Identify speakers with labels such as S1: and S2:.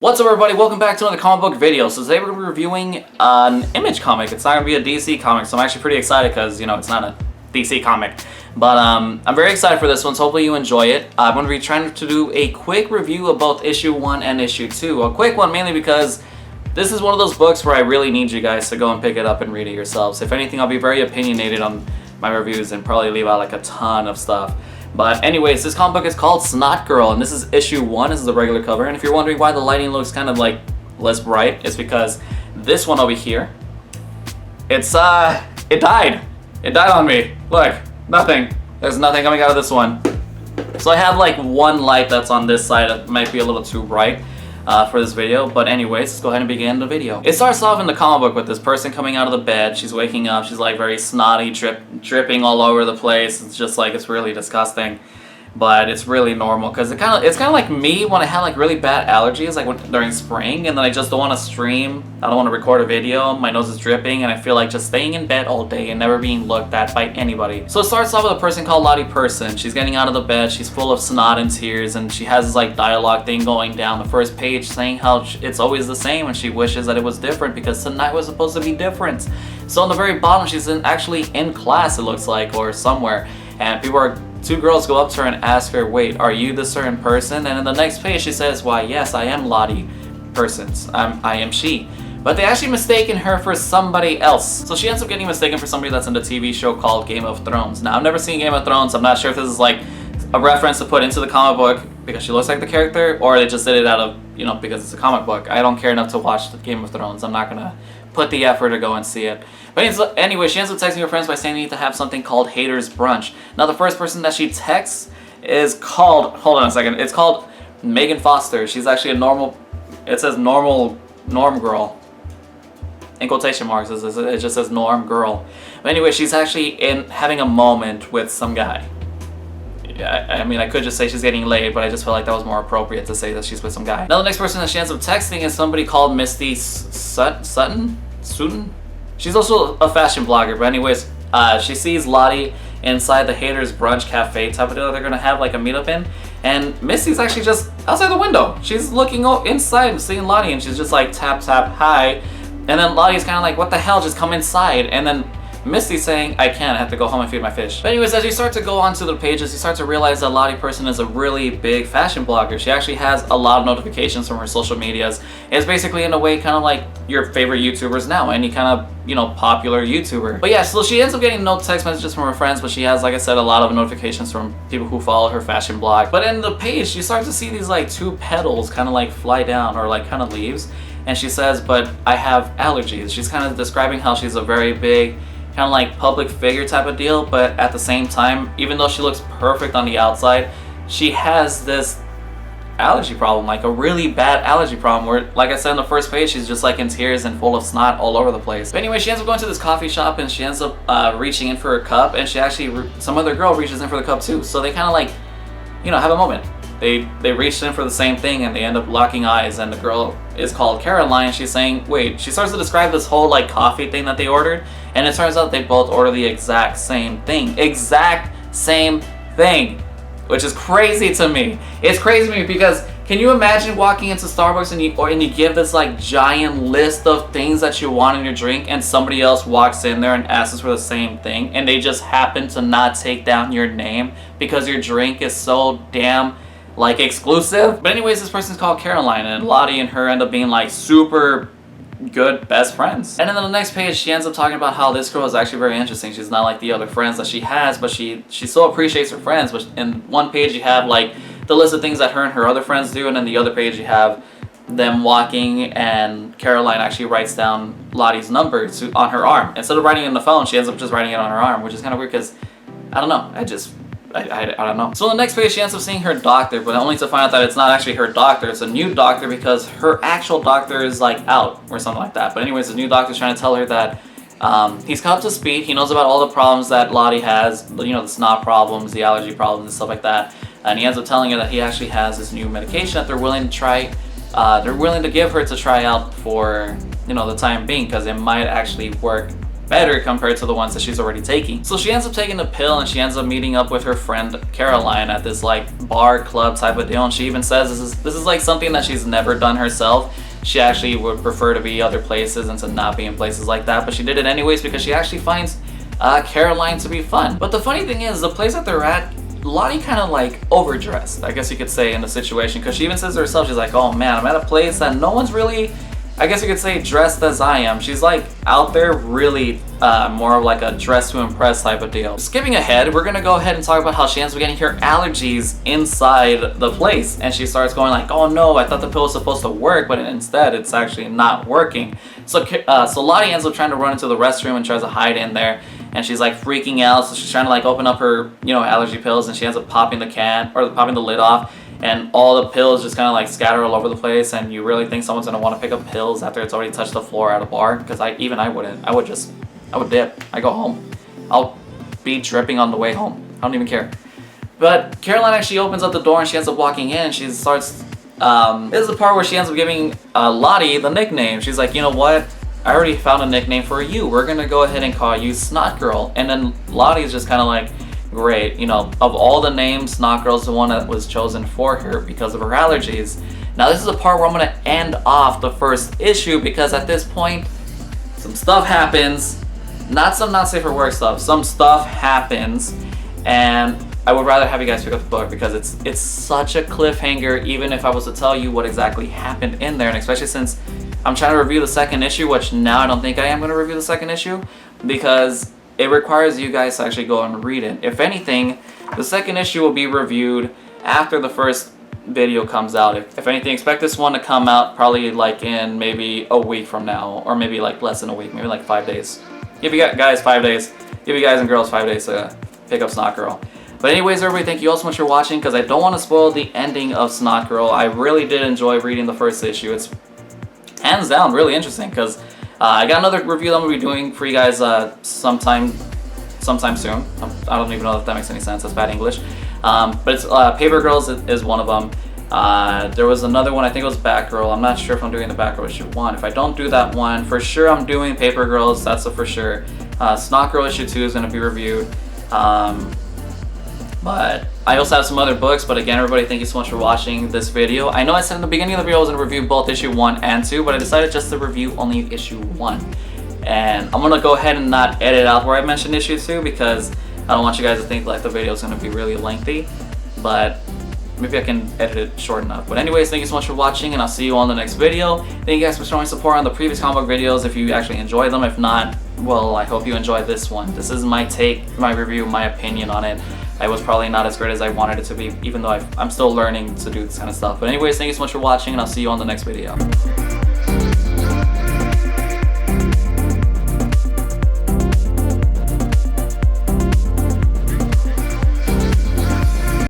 S1: What's up everybody, welcome back to another comic book video. So today we're going to be reviewing an Image comic. It's not going to be a DC comic, so I'm actually pretty excited because, you know, it's not a DC comic. But I'm very excited for this one, so hopefully you enjoy it. I'm going to be trying to do a quick review of both issue 1 and issue 2. A quick one mainly because this is one of those books where I really need you guys to go and pick it up and read it yourselves. If anything, I'll be very opinionated on my reviews and probably leave out like a ton of stuff. But anyways, this comic book is called Snotgirl, and this is issue 1. This is the regular cover. And if you're wondering why the lighting looks kind of like less bright, it's because this one over here, it died. It died on me. Look, nothing. There's nothing coming out of this one. So I have like one light that's on this side that might be a little too bright for this video. But anyways, let's go ahead and begin the video. It starts off in the comic book with this person coming out of the bed. She's waking up. She's like very snotty, dripping all over the place. It's just like, it's really disgusting. But it's really normal because it's kind of like me when I have like really bad allergies, like during spring, and then I just don't want to stream. I don't want to record a video. My nose is dripping, and I feel like just staying in bed all day and never being looked at by anybody. So it starts off with a person called Lottie Person. She's getting out of the bed. She's full of snot and tears, and she has this like dialogue thing going down the first page saying how it's always the same, and she wishes that it was different because tonight was supposed to be different. So on the very bottom, she's actually in class, it looks like, or somewhere, and two girls go up to her and ask her, wait, are you the certain person? And in the next page she says, why, yes, I am Lottie Persons. I am she. But they actually mistaken her for somebody else. So she ends up getting mistaken for somebody that's in the TV show called Game of Thrones. Now, I've never seen Game of Thrones. I'm not sure if this is like a reference to put into the comic book because she looks like the character, or they just did it out of, you know, because it's a comic book. I don't care enough to watch the Game of Thrones. I'm not gonna put the effort to go and see it. But anyway, she ends up texting her friends by saying they need to have something called Haters Brunch. Now the first person that she texts is called, hold on a second, it's called Megan Foster. She's actually a normal, it says norm girl. In quotation marks, it just says norm girl. But anyway, she's actually having a moment with some guy. I mean, I could just say she's getting laid, but I just felt like that was more appropriate to say that she's with some guy. Now the next person that she ends up texting is somebody called Misty Sutton? She's also a fashion blogger, but anyways, she sees Lottie inside the Haters Brunch Cafe type of deal they're gonna have like a meetup in, and Misty's actually just outside the window. She's looking inside and seeing Lottie, and she's just like tap tap hi, and then Lottie's kind of like, what the hell, just come inside, and then Misty's saying, I can't, I have to go home and feed my fish. But anyways, as you start to go onto the pages, you start to realize that Lottie Person is a really big fashion blogger. She actually has a lot of notifications from her social medias. It's basically in a way kind of like your favorite YouTubers now, any kind of, you know, popular YouTuber. But yeah, so she ends up getting no text messages from her friends, but she has, like I said, a lot of notifications from people who follow her fashion blog. But in the page, you start to see these like two petals kind of like fly down, or like kind of leaves. And she says, but I have allergies. She's kind of describing how she's a very big, kind of like public figure type of deal, but at the same time, even though she looks perfect on the outside, she has this allergy problem, like a really bad allergy problem where, like I said in the first page, she's just like in tears and full of snot all over the place. But anyway, she ends up going to this coffee shop, and she ends up reaching in for a cup, and she actually, some other girl reaches in for the cup too, so they kind of like, you know, have a moment. They reached in for the same thing, and they end up locking eyes, and the girl is called Caroline. She's saying, wait, she starts to describe this whole like coffee thing that they ordered, and it turns out they both order the exact same thing. Which is crazy to me. It's crazy to me because can you imagine walking into Starbucks and you give this like giant list of things that you want in your drink, and somebody else walks in there and asks for the same thing, and they just happen to not take down your name because your drink is so damn like exclusive? But anyways, this person's called Caroline, and Lottie and her end up being like super good best friends. And then on the next page, she ends up talking about how this girl is actually very interesting. She's not like the other friends that she has, but she so appreciates her friends. But in one page you have like the list of things that her and her other friends do, and then the other page you have them walking, and Caroline actually writes down Lottie's number on her arm. Instead of writing it on the phone, she ends up just writing it on her arm, which is kind of weird because, I don't know, I don't know. So on the next page, she ends up seeing her doctor, but only to find out that it's not actually her doctor. It's a new doctor because her actual doctor is like out or something like that. But anyways, the new doctor's trying to tell her that he's come up to speed. He knows about all the problems that Lottie has, you know, the snot problems, the allergy problems, and stuff like that. And he ends up telling her that he actually has this new medication that they're willing to try. They're willing to give her to try out for, you know, the time being, because it might actually work better compared to the ones that she's already taking. So she ends up taking the pill and she ends up meeting up with her friend Caroline at this like bar club type of deal, and she even says this is like something that she's never done herself. She actually would prefer to be other places and to not be in places like that, but she did it anyways because she actually finds Caroline to be fun. But the funny thing is, the place that they're at, Lottie kind of like overdressed, I guess you could say, in the situation, because she even says to herself, she's like, oh man, I'm at a place that no one's really, I guess you could say, dressed as I am. She's like out there really more of like a dress to impress type of deal. Skipping ahead, we're gonna go ahead and talk about how she ends up getting her allergies inside the place, and she starts going like, oh no, I thought the pill was supposed to work, but instead it's actually not working. So Lottie ends up trying to run into the restroom and tries to hide in there, and she's like freaking out. So she's trying to like open up her, you know, allergy pills, and she ends up popping the lid off, and all the pills just kind of like scatter all over the place. And you really think someone's gonna want to pick up pills after it's already touched the floor at a bar? Because I wouldn't. I would dip. I go home. I'll be dripping on the way home. I don't even care. But Caroline actually opens up the door and she ends up walking in, and she starts. This is the part where she ends up giving Lottie the nickname. She's like, you know what? I already found a nickname for you. We're gonna go ahead and call you Snotgirl. And then Lottie's just kind of like, great, you know, of all the names, Snotgirl's the one that was chosen for her because of her allergies. Now this is the part where I'm gonna end off the first issue, because at this point, some stuff happens. Not some not safe for work stuff. Some stuff happens, and I would rather have you guys pick up the book because it's such a cliffhanger, even if I was to tell you what exactly happened in there, and especially since I'm trying to review the second issue, which now I don't think I am going to review the second issue because it requires you guys to actually go and read it. If anything, the second issue will be reviewed after the first video comes out. If anything, expect this one to come out probably like in maybe a week from now, or maybe like less than a week, maybe like 5 days. Give you guys 5 days. Give you guys and girls 5 days to pick up Snotgirl. But anyways, everybody, thank you all so much for watching, because I don't want to spoil the ending of Snotgirl. I really did enjoy reading the first issue. It's hands down really interesting, because I got another review that I'm going to be doing for you guys sometime soon. I don't even know if that makes any sense. That's bad English. But it's Paper Girls is one of them. There was another one, I think it was Batgirl. I'm not sure if I'm doing the Batgirl issue 1. If I don't do that one, for sure I'm doing Paper Girls. That's a for sure. Snotgirl issue 2 is going to be reviewed. But I also have some other books. But again, everybody, thank you so much for watching this video. I know I said in the beginning of the video I was going to review both issue 1 and 2, but I decided just to review only issue 1. And I'm going to go ahead and not edit out where I mentioned issue 2, because I don't want you guys to think like the video is going to be really lengthy. But maybe I can edit it short enough. But anyways, thank you so much for watching, and I'll see you all in the next video. Thank you guys for showing support on the previous comic book videos if you actually enjoyed them. If not, well, I hope you enjoyed this one. This is my take, my review, my opinion on it. I was probably not as great as I wanted it to be, even though I'm still learning to do this kind of stuff. But anyways, thank you so much for watching, and I'll see you on the next video.